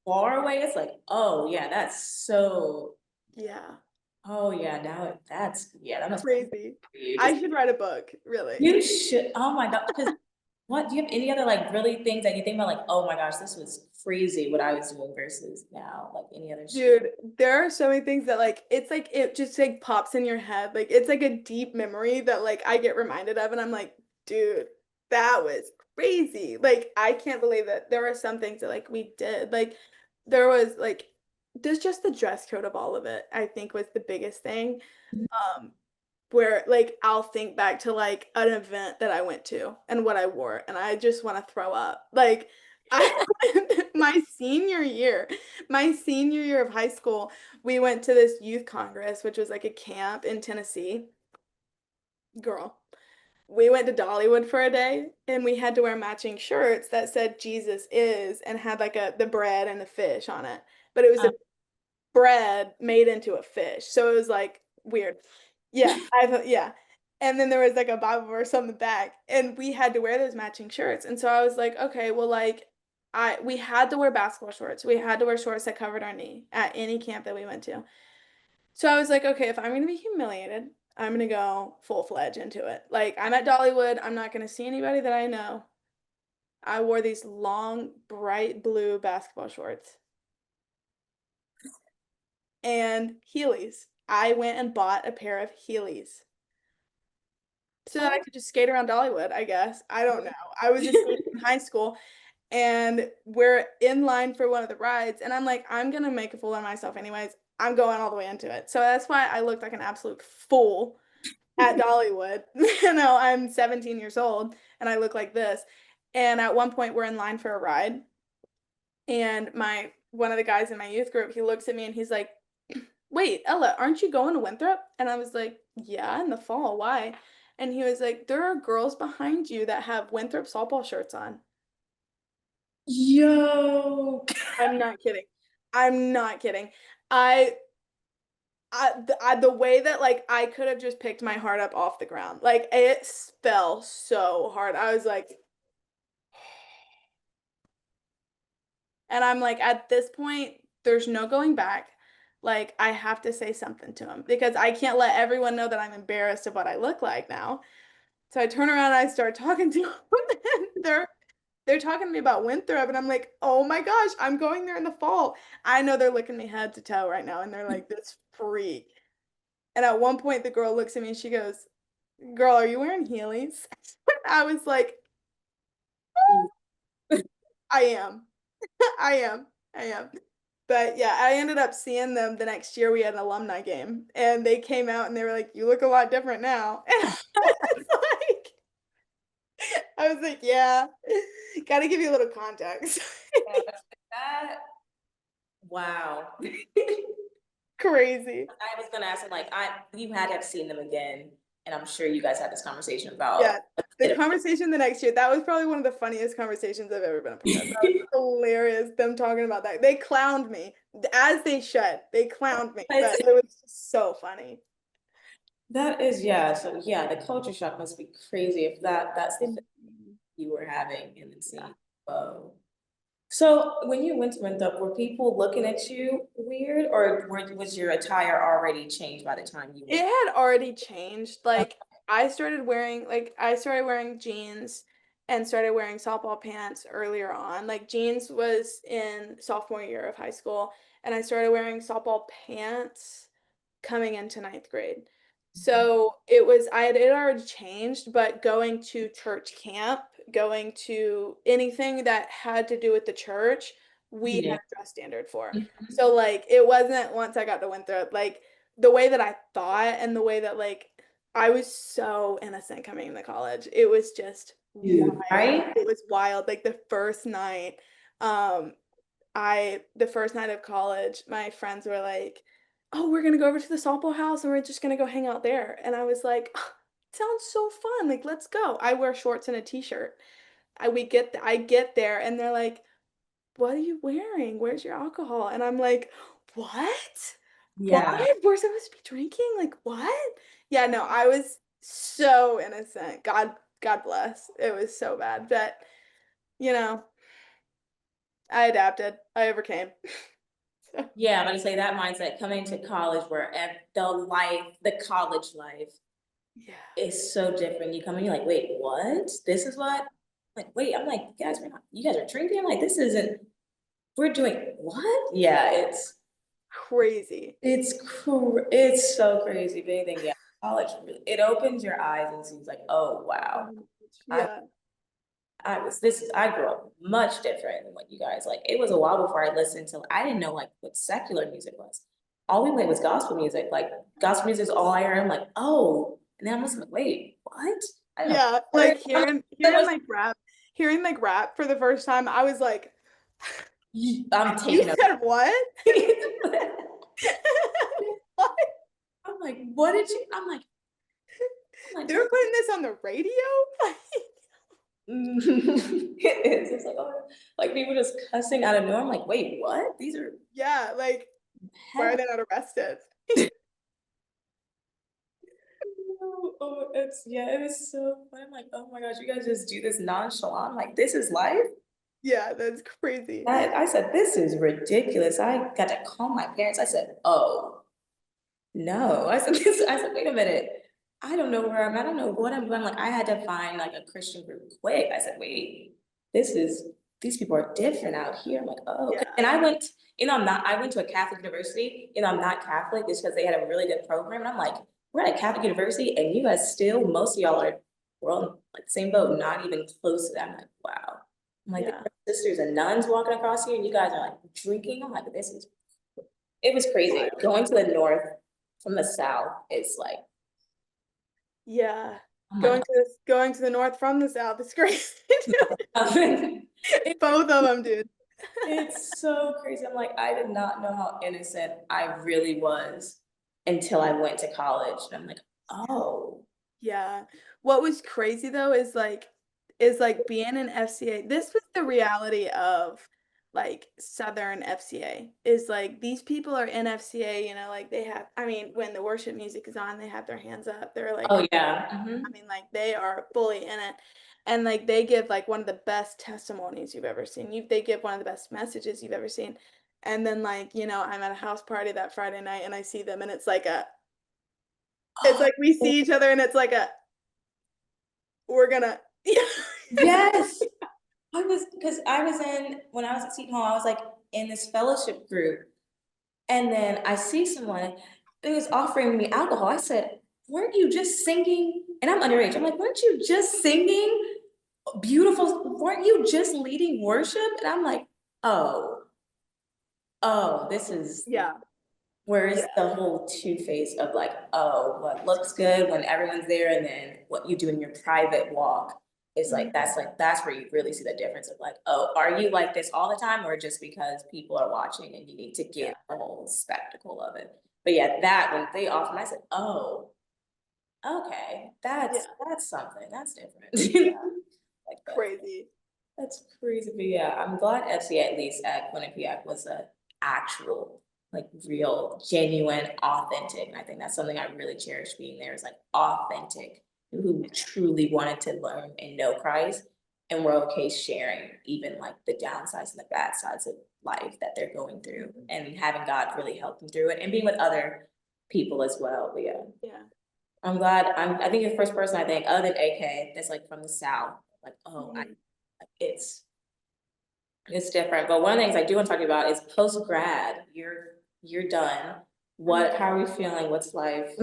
far away, it's like, oh yeah, that's so. Yeah. Oh yeah, that must be Crazy. for you. I should write a book, really. You should. Oh my God, because what do you have any other like really things that you think about like, oh my gosh, this was crazy what I was doing versus now, like any other shit. Dude, there are so many things that like it's like it just like pops in your head. Like it's like a deep memory that like I get reminded of and I'm like, dude, that was crazy. Like I can't believe that there were some things that like we did. Like there was like there's just the dress code of all of it, I think was the biggest thing. Um where like I'll think back to like an event that I went to and what I wore and I just want to throw up. Like I my senior year of high school, we went to this youth congress, which was like a camp in Tennessee. Girl, we went to Dollywood for a day and we had to wear matching shirts that said Jesus is and had like the bread and the fish on it. But it was a bread made into a fish. So it was like weird. Yeah, I thought, yeah. And then there was like a Bible verse on the back, and we had to wear those matching shirts. And so I was like, okay, well, like, we had to wear basketball shorts. We had to wear shorts that covered our knee at any camp that we went to. So I was like, okay, if I'm gonna be humiliated, I'm gonna go full-fledged into it. Like, I'm at Dollywood. I'm not gonna see anybody that I know. I wore these long, bright blue basketball shorts and Heelys. I went and bought a pair of Heelys so that I could just skate around Dollywood, I guess. I don't know. I was just in high school and we're in line for one of the rides and I'm like, I'm gonna make a fool of myself anyways. I'm going all the way into it. So that's why I looked like an absolute fool at Dollywood. I'm 17 years old and I look like this. And at one point we're in line for a ride and my one of the guys in my youth group, he looks at me and he's like, wait, Ella, aren't you going to Winthrop? And I was like, yeah, in the fall. Why? And he was like, there are girls behind you that have Winthrop softball shirts on. Yo. I'm not kidding. I'm not kidding. I, the way that like I could have just picked my heart up off the ground. Like it fell so hard. I was like, and I'm like, at this point, there's no going back. Like, I have to say something to him because I can't let everyone know that I'm embarrassed of what I look like now. So I turn around and I start talking to them. And they're talking to me about Winthrop, and I'm like, oh my gosh, I'm going there in the fall. I know they're looking me head to toe right now, and they're like, this freak. And at one point, the girl looks at me and she goes, girl, are you wearing Heelys? I was like, I am. I am. I am. But yeah, I ended up seeing them the next year. We had an alumni game, and they came out and they were like, "You look a lot different now." And I was like, "Yeah, got to give you a little context." That, wow. Crazy. I was gonna ask him like you had to have seen them again And I'm sure you guys had this conversation about. Yeah, the conversation the next year, that was probably one of the funniest conversations I've ever been a part of. That was hilarious, them talking about that. They clowned me, as they should. They clowned me, but it was just so funny. That is, yeah. So yeah, the culture shock must be crazy if that's the thing you were having and then seeing. So when you went to Winthrop, were people looking at you weird, or was your attire already changed by the time you It went? had already changed. Like I started wearing jeans and started wearing softball pants earlier on. Like jeans was in sophomore year of high school, and I started wearing softball pants coming into ninth grade. So it already changed, but going to church camp, going to anything that had to do with the church, we had Yeah. a dress standard for. Mhm. So like it wasn't once I got to Winthrop, like the way that I thought and the way that like I was so innocent coming into college. It was just Dude, wild. right? It was wild. Like um the first night of college, my friends were like, "Oh, we're gonna go over to the softball house and we're just gonna go hang out there." And I was like, "Oh, sounds so fun. Like, let's go." I wear shorts and a t-shirt. I get there and they're like, "What are you wearing? Where's your alcohol?" And I'm like, "What? Yeah. What? We're supposed to be drinking? Like, what?" Yeah, no, I was so innocent. God bless. It was so bad. But, you know, I adapted. I overcame. So, Yeah, I'm gonna say that mindset coming to college where the college life yeah. is so different. You come in, you're like, wait, what? This is what? Like, wait, I'm like, you guys are drinking? I'm like, this isn't, we're doing what? Yeah, Crazy. it's so crazy. But anything, yeah, college, it opens your eyes and seems like, oh, wow. I, Yeah. I grew up much different than what you guys like. It was a while before I listened to, I didn't know like what secular music was. All we played was gospel music. Like gospel music is all I heard. I'm like, oh, and then I'm just like, wait, what? I don't Yeah. know. Like hearing like rap for the first time, I was like, I'm "You taking a said what?" What? I'm like, what did you? They're putting this on the radio? It is. It's like, oh, like people just cussing out of nowhere. I'm like, wait, what? These are Yeah, like why are heavy. they not arrested? Oh, it was so fun. I'm like, oh my gosh, you guys just do this nonchalant. I'm like, this is life. Yeah, that's crazy. I said, this is ridiculous. I got to call my parents. I said, oh no. I said, wait a minute. I don't know where I'm at. I don't know what I'm doing. Like, I had to find like a Christian group quick. I said, wait, these people are different out here. I'm like, oh, Yeah. and I went to a Catholic university, I'm not Catholic just because they had a really good program. And I'm like, we're at a Catholic university and you guys still, most of y'all we're on like the same boat, not even close to that. I'm like, wow. I'm like, Yeah. there are sisters and nuns walking across here and you guys are like drinking. I'm like, it was crazy. Going to the north from the south is like, Yeah. oh my Going to the north from the south is crazy. God. Both of them, dude. It's so crazy. I'm like, I did not know how innocent I really was until I went to college. And I'm like, oh, Yeah. What was crazy though is like being in FCA. This was the reality of like Southern FCA is like these people are in FCA, you know, like they have I mean, when the worship music is on, they have their hands up. They're like oh yeah. I mean, like they are fully in it. And like they give like one of the best testimonies you've ever seen. They give one of the best messages you've ever seen. And then like, you know, I'm at a house party that Friday night and I see them and it's like we see each other and it's like we're gonna Yes. When I was at Seton Hall, I was like in this fellowship group. And then I see someone who was offering me alcohol. I said, weren't you just singing? And I'm underage. I'm like, weren't you just singing beautiful? Weren't you just leading worship? And I'm like, this is yeah. where is the whole two-face of like, oh, what looks good when everyone's there, and then what you do in your private walk is like that's where you really see the difference of like, oh, are you like this all the time, or just because people are watching and you need to get the whole spectacle of it? But yeah, that when they offered, I said, oh, Okay, Yeah, that's something. That's different. Like that. crazy. That's crazy. But yeah, I'm glad Etsy at least at Quinnipiac was a actual, like real, genuine, authentic. And I think that's something I really cherish being there is like authentic, who truly wanted to learn and know Christ and were okay sharing even like the downsides and the bad sides of life that they're going through and having God really help them through it and being with other people as well. But yeah. Yeah. I'm glad I think you're the first person I think other than AK that's like from the South. Like, oh, Mhm. it's it's different. But one of the things I do want to talk about is post grad. You're done. Mhm. How are we feeling? What's life?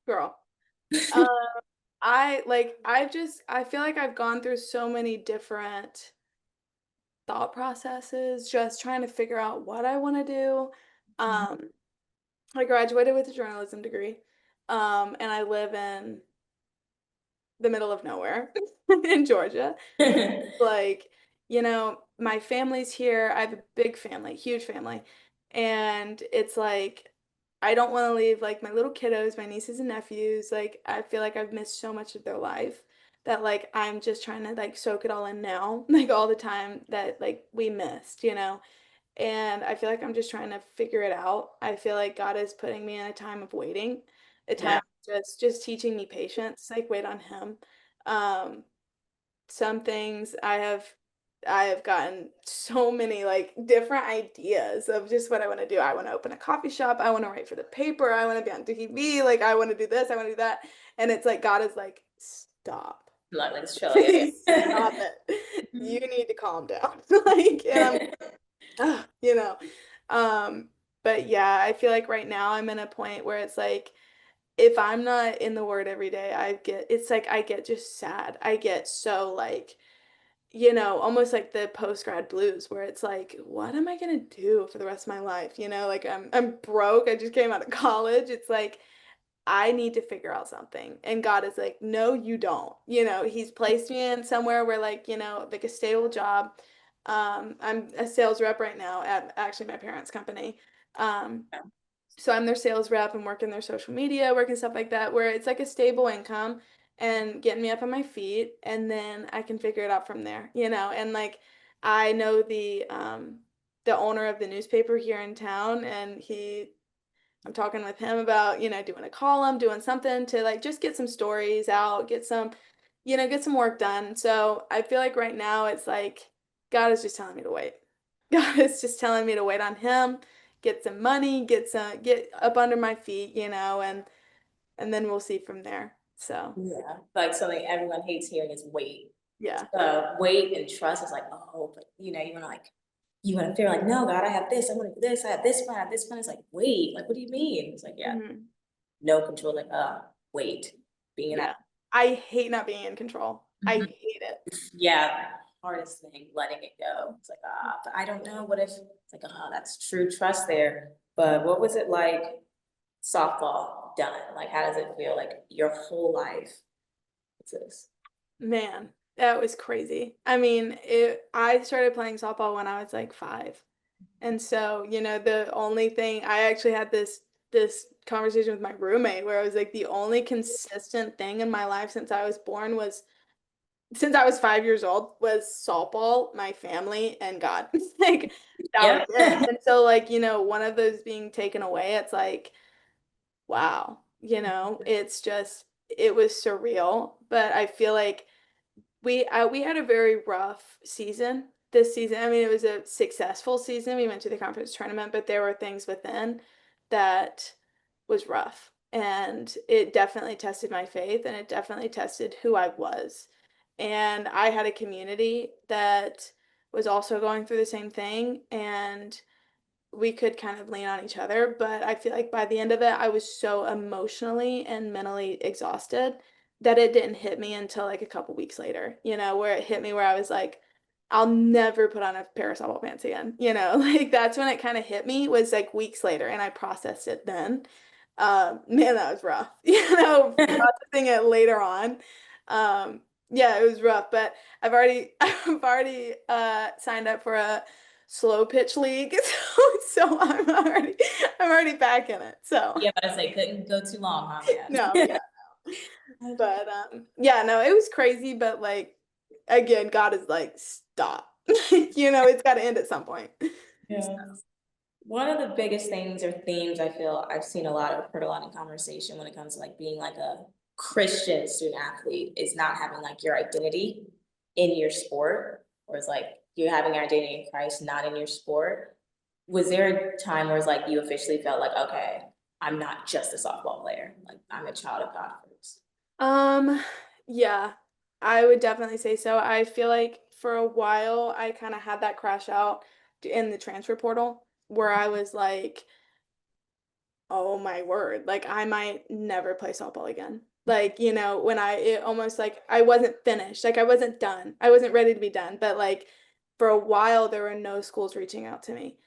Girl. Um, I feel like I've gone through so many different thought processes, just trying to figure out what I want to do. Um, I graduated with a journalism degree, and I live in the middle of nowhere in Georgia. Like, my family's here. I have a big family, huge family. And it's like, I don't want to leave like my little kiddos, my nieces and nephews. Like, I feel like I've missed so much of their life that like I'm just trying to like soak it all in now, like all the time that like we missed. And I feel like I'm just trying to figure it out. I feel like God is putting me in a time of waiting, a time Yeah, of just teaching me patience, like wait on him. Um, some things I have gotten so many like different ideas of just what I want to do. I want to open a coffee shop. I want to write for the paper. I want to be on TV. Like I want to do this. I want to do that. And it's like God is like, stop. like it's chill. Yeah, Stop it. You need to calm down. Like, and I'm, you know. Um, but yeah, I feel like right now I'm in a point where it's like if I'm not in the word every day, it's like I get just sad. I get so like, almost like the post grad blues where it's like, what am I gonna do for the rest of my life? Like I'm broke. I just came out of college. It's like I need to figure out something. And God is like, no, you don't. He's placed me in somewhere where like a stable job. I'm a sales rep right now at actually my parents' company. Um, so I'm their sales rep and working their social media, working stuff like that, where it's like a stable income and getting me up on my feet, and then I can figure it out from there. And like I know the owner of the newspaper here in town, and I'm talking with him about, doing a column, doing something to like just get some stories out, get some work done. So I feel like right now it's like God is just telling me to wait. God is just telling me to wait on him, get some money, get up under my feet, and then we'll see from there. So yeah. Like something everyone hates hearing is wait. yeah. Weight and trust is like, oh, but you want to feel like, no, God, I have this, I want to do this, I have this plan, I have this plan. It's like, wait, like, what do you mean? It's like, yeah, Mhm. no control, like, wait, being in that, Yeah. I hate not being in control. I Mhm. hate it. Yeah, hardest thing, letting it go. It's like, but I don't know what if, it's like, that's true trust there. But what was it like softball done? Like, how does it feel like your whole life? It's this. Man, that was crazy. I mean, I started playing softball when I was like 5. And so, the only thing I actually had this conversation with my roommate where I was like the only consistent thing in my life since I was born was since I was 5 years old was softball, my family, and God. Like that was Yep. it. And so like, one of those being taken away, it's like, wow, it was surreal. But I feel like we had a very rough season this season. I mean, it was a successful season. We went to the conference tournament, but there were things within that was rough. And it definitely tested my faith and it definitely tested who I was. And I had a community that was also going through the same thing. And we could kind of lean on each other, but I feel like by the end of it, I was so emotionally and mentally exhausted that it didn't hit me until like a couple weeks later, where it hit me where I was like, I'll never put on a pair of softball pants again, like that's when it kind of hit me was like weeks later and I processed it then. Man, that was rough, processing it later on. Yeah, it was rough, but I've already signed up for slow pitch league. So I'm already back in it. So Yeah, but I say couldn't go too long, huh? Yeah. no, yeah. But yeah, no, it was crazy, but like again, God is like, stop. It's got to end at some point. Yeah. One of the biggest things or themes I feel I've seen heard a lot in conversation when it comes to like being like a Christian student athlete is not having like your identity in your sport, or it's like you having your identity in Christ, not in your sport. Was there a time where it's like you officially felt like, okay, I'm not just a softball player, like I'm a child of God first? Um, yeah, I would definitely say so. I feel like for a while I kind of had that crash out in the transfer portal where I was like, oh my word, like I might never play softball again. Like, when it almost like I wasn't finished, like I wasn't done. I wasn't ready to be done, but like for a while there were no schools reaching out to me.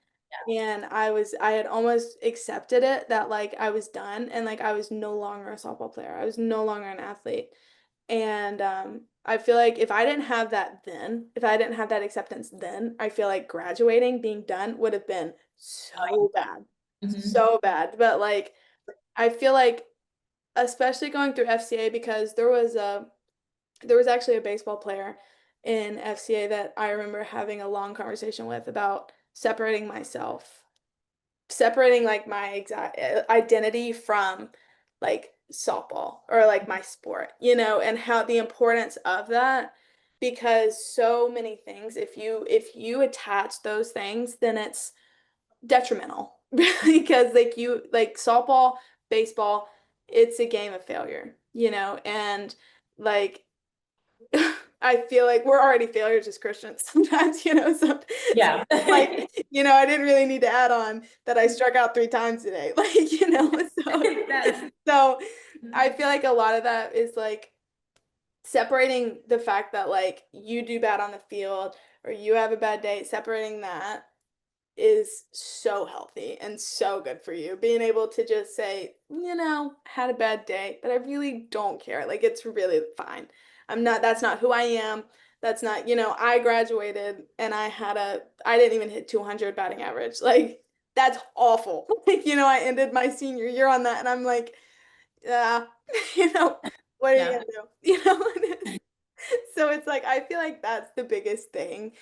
And I had almost accepted it that like I was done and like I was no longer a softball player. I was no longer an athlete. And I feel like if I didn't have that then, if I didn't have that acceptance then, I feel like graduating, being done would have been so bad. Mhm. So bad. But like I feel like especially going through FCA because there was actually a baseball player in FCA that I remember having a long conversation with about separating like my exact identity from like softball or like my sport, and how the importance of that because so many things if you attach those things then it's detrimental because like softball, baseball, it's a game of failure, and like I feel like we're already failures as Christians sometimes, so Yeah. like, I didn't really need to add on that I struck out 3 times today. Like, so I feel like a lot of that is like separating the fact that like you do bad on the field or you have a bad day, separating that is so healthy and so good for you. Being able to just say, had a bad day, but I really don't care. Like it's really fine. That's not who I am. That's not, I graduated and I didn't even hit 200 batting average. Like that's awful. Like, I ended my senior year on that and I'm like, yeah, you know, what are you Yeah. gonna do? So it's like I feel like that's the biggest thing.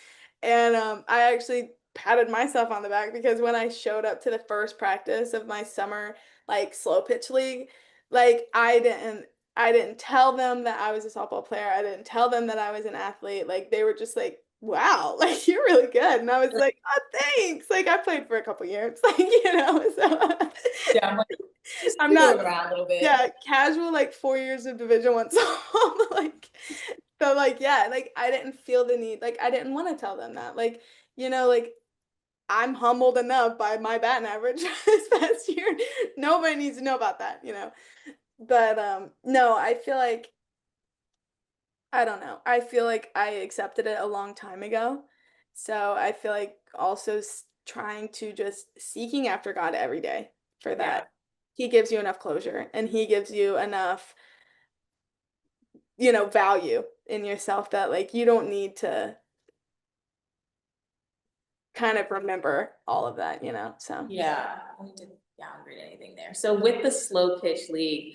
And I actually patted myself on the back because when I showed up to the first practice of my summer like slow pitch league, like I didn't tell them that I was a softball player. I didn't tell them that I was an athlete. Like they were just like, wow, like you're really good. And I was like, oh, thanks. Like I played for a couple years. Like, so Yeah, I'm like, just I'm feel not around a little bit. yeah, casual like 4 years of Division 1 softball. Like so like yeah, like I didn't feel the need, like I didn't want to tell them that. Like, like I'm humbled enough by my batting average this past year. Nobody needs to know about that. But no, I feel like I don't know. I feel like I accepted it a long time ago. So I feel like also trying to just seeking after God every day for Yeah. that. He gives you enough closure and he gives you enough, value in yourself that like you don't need to kind of remember all of that. So Yeah, I need to downgrade anything there. So with the slow pitch league,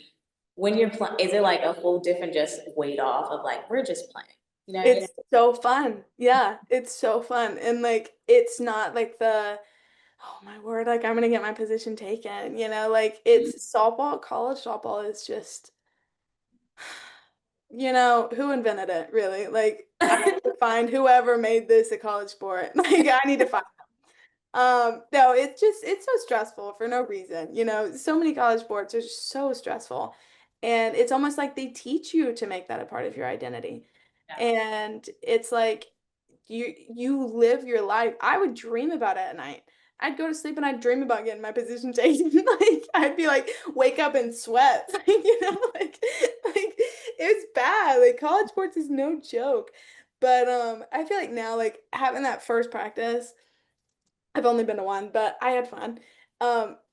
when you're playing, is it like a whole different just weight off of like, we're just playing? You know what I mean? it's so fun. Yeah, it's so fun. And like it's not like oh my word, like I'm gonna get my position taken, like it's softball, college softball is just, who invented it really? Like I need to find whoever made this a college sport. Like I need to find no, it's so stressful for no reason. So many college sports are just so stressful. And it's almost like they teach you to make that a part of your identity. Yeah. And it's like you live your life. I would dream about it at night. I'd go to sleep and I'd dream about getting my position taken. Like I'd be like wake up and sweat. Like it's bad. Like college sports is no joke. But I feel like now like having that first practice I've only been to one, but I had fun.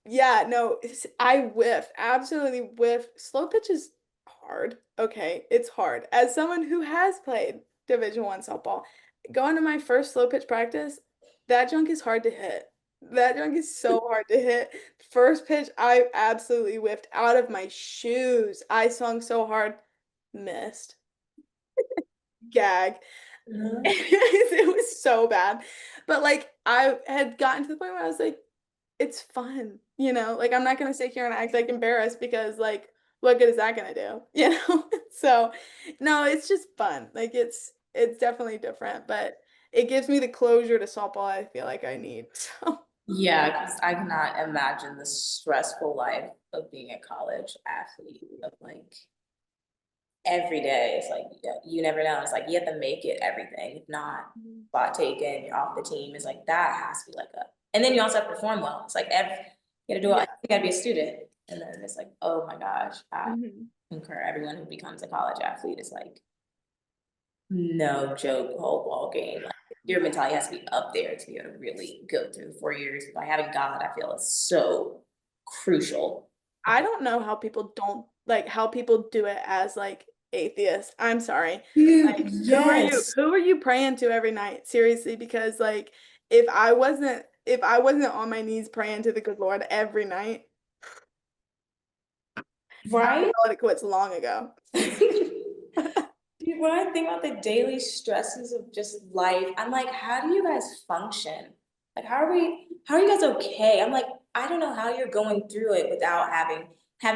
Yeah, no, I whiff, absolutely whiff. Slow pitch is hard. Okay, it's hard. As someone who has played Division 1 softball, going to my first slow pitch practice, that junk is hard to hit. That junk is so hard to hit. First pitch, I absolutely whiffed out of my shoes. I swung so hard, missed. Gag. Mhm. It was so bad. But like I had gotten to the point where I was like, it's fun, you know? Like I'm not gonna sit here and act like embarrassed because like what good is that gonna do? You know? So no, it's just fun. Like it's definitely different, but it gives me the closure to softball I feel like I need. So Yeah, because I cannot imagine the stressful life of being a college athlete of like every day. It's like you never know. It's like you have to make it everything. If not, spot taken, you're off the team. It's like that has to be like a, and then you also have to perform well. It's like you gotta do all, yeah. you gotta be a student. And then it's like, oh my gosh, I Mhm. concur. Everyone who becomes a college athlete is like no joke, whole ball game. Like your mentality has to be up there to be able to really go through 4 years. By having God, I feel is so crucial. I don't know how people don't like how people do it as like atheists. I'm sorry. Dude, Like yes. who are you praying to every night? Seriously, because like if I wasn't on my knees praying to the good Lord every night, I would Right? call it quits long ago. Dude, when I think about the daily stresses of just life, I'm like, how do you guys function? Like, how are you guys okay? I'm like, I don't know how you're going through it without having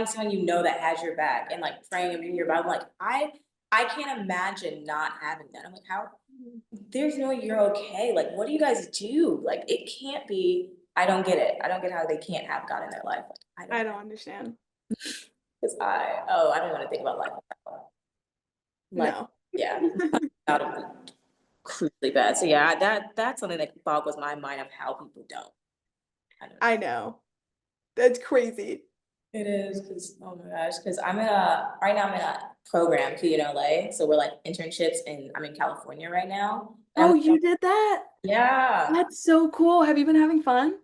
someone you know that has your back and like praying and reading your Bible. Like, I can't imagine not having that. I'm like, how there's no way you're okay. Like, what do you guys do? Like, it can't be, I don't get it. I don't get how they can't have God in their life. Like, I I don't, don't understand. because I don't want to think about life like that. Like, No. yeah, out of it crucially bad. So yeah, that's something that boggles my mind of how people don't. I don't know. I know. That's crazy. It is because oh my gosh, because I'm in a right now I'm in a program here in LA. So we're like internships and I'm in California right now. And Oh, I'm you did that? yeah. That's so cool. Have you been having fun?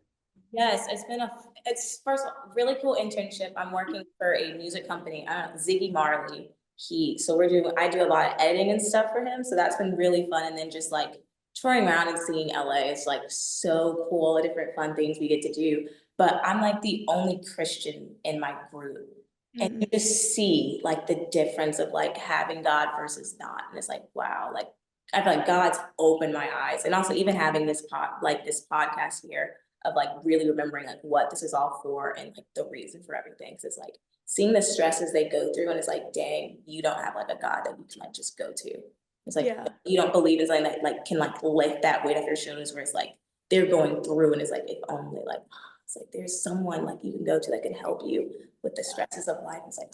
Yes, it's first of all, really cool internship. I'm working for a music company, Ziggy Marley. I do a lot of editing and stuff for him. So that's been really fun. And then just like touring around and seeing LA is like so cool, the different fun things we get to do. But I'm like the only Christian in my group. And you Mm. just see like the difference of like having God versus not. And it's like, wow, like I feel like God's opened my eyes. And also even having this podcast here of like really remembering like what this is all for and like the reason for everything. So it's like seeing the stresses they go through and it's like, dang, you don't have like a God that you can like just go to. It's like Yeah. you don't believe in something that like can like lift that weight off your shoulders where it's like they're going through and it's like if only like it's like there's someone like you can go to that can help you with the stresses of life. It's like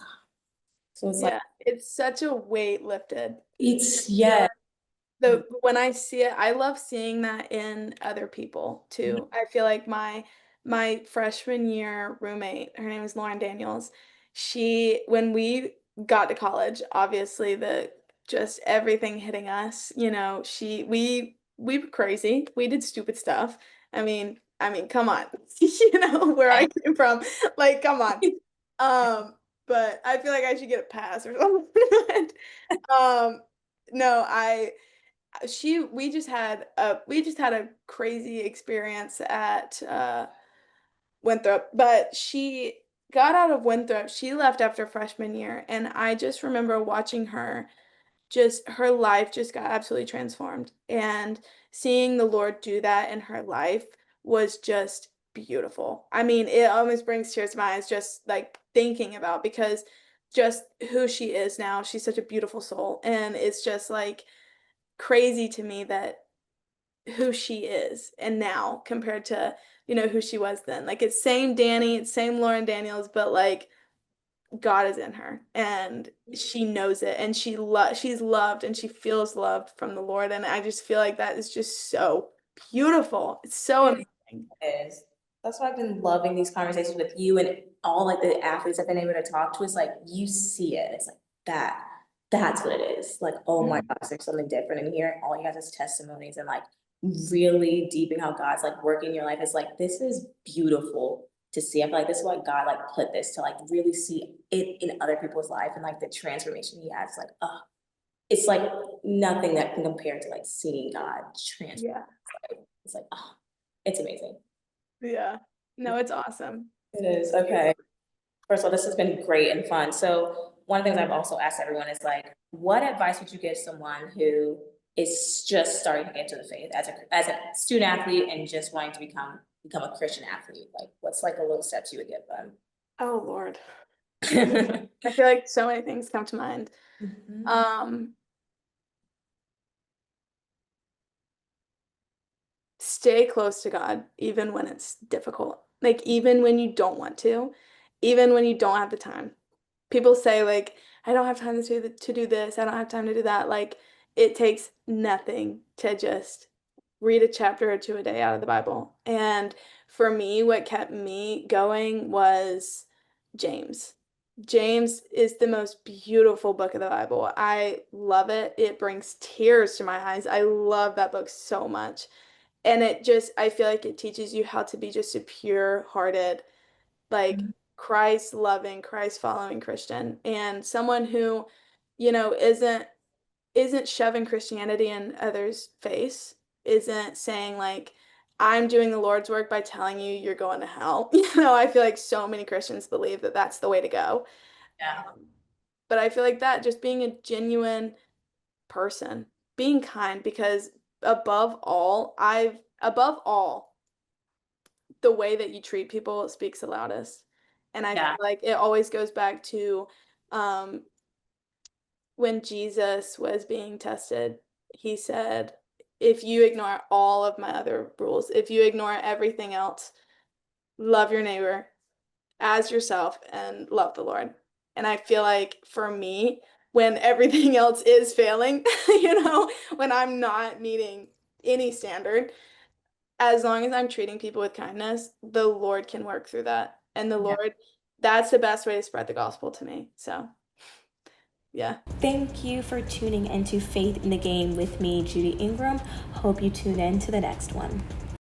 so it's like Yeah. It's such a weight lifted. it's Feel yeah. the when I see it, I love seeing that in other people too. I feel like my freshman year roommate, her name is Lauren Daniels. She when we got to college, obviously the just everything hitting us, you know, we were crazy. We did stupid stuff. Come on. You know, where I came from. Like, come on. But I feel like I should get a pass or something. Um, no, I she we just had a crazy experience at Winthrop, but she got out of Winthrop. She left after freshman year, and I just remember watching her just her life just got absolutely transformed. And seeing the Lord do that in her life was just beautiful. I mean, it almost brings tears to my eyes just like thinking about because just who she is now. She's such a beautiful soul, and it's just like crazy to me that who she is and now compared to who she was then. Like it's same Danny, it's same Lauren Daniels, but like God is in her and she knows it and she's loved and she feels loved from the Lord, and I just feel like that is just so beautiful. It's so It amazing. is. That's why I've been loving these conversations with you and all like the athletes I've been able to talk to. Is like you see it. It's like that. That's what it is. Like, oh my gosh, there's something different. And hearing all you guys' testimonies and like really deeping how God's like working in your life is like this is beautiful to see. I feel like this is why God like put this to like really see it in other people's life and like the transformation he has. Like, it's like nothing that can compare to like seeing God transform. Yeah. It's like, oh, it's amazing. Yeah. No, it's awesome. It is. Okay. First of all, this has been great and fun. So one of the things I've also asked everyone is like, what advice would you give someone who is just starting to get into the faith as a student athlete and just wanting to become a Christian athlete? Like, what's like a little steps you would give them? Oh Lord. Mhm. I feel like so many things come to mind. Stay close to God, even when it's difficult. Like, even when you don't want to, even when you don't have the time. People say, like, I don't have time to do this, I don't have time to do that. Like, it takes nothing to just read a chapter or two a day out of the Bible. And for me, what kept me going was James. James is the most beautiful book of the Bible. I love it. It brings tears to my eyes. I love that book so much. And I feel like it teaches you how to be just a pure-hearted, like Christ loving, Christ following Christian, and someone who, isn't shoving Christianity in others' face, isn't saying like, I'm doing the Lord's work by telling you you're going to hell. I feel like so many Christians believe that that's the way to go. Yeah. But I feel like that just being a genuine person, being kind, because above all, the way that you treat people speaks the loudest. And I feel Yeah. like it always goes back to when Jesus was being tested, he said, if you ignore all of my other rules, if you ignore everything else, love your neighbor as yourself and love the Lord. And I feel like for me, when everything else is failing, when I'm not meeting any standard, as long as I'm treating people with kindness, the Lord can work through that. And the Yeah. Lord, that's the best way to spread the gospel to me. So, yeah. Thank you for tuning into Faith in the Game with me, Judy Ingram. Hope you tune in to the next one.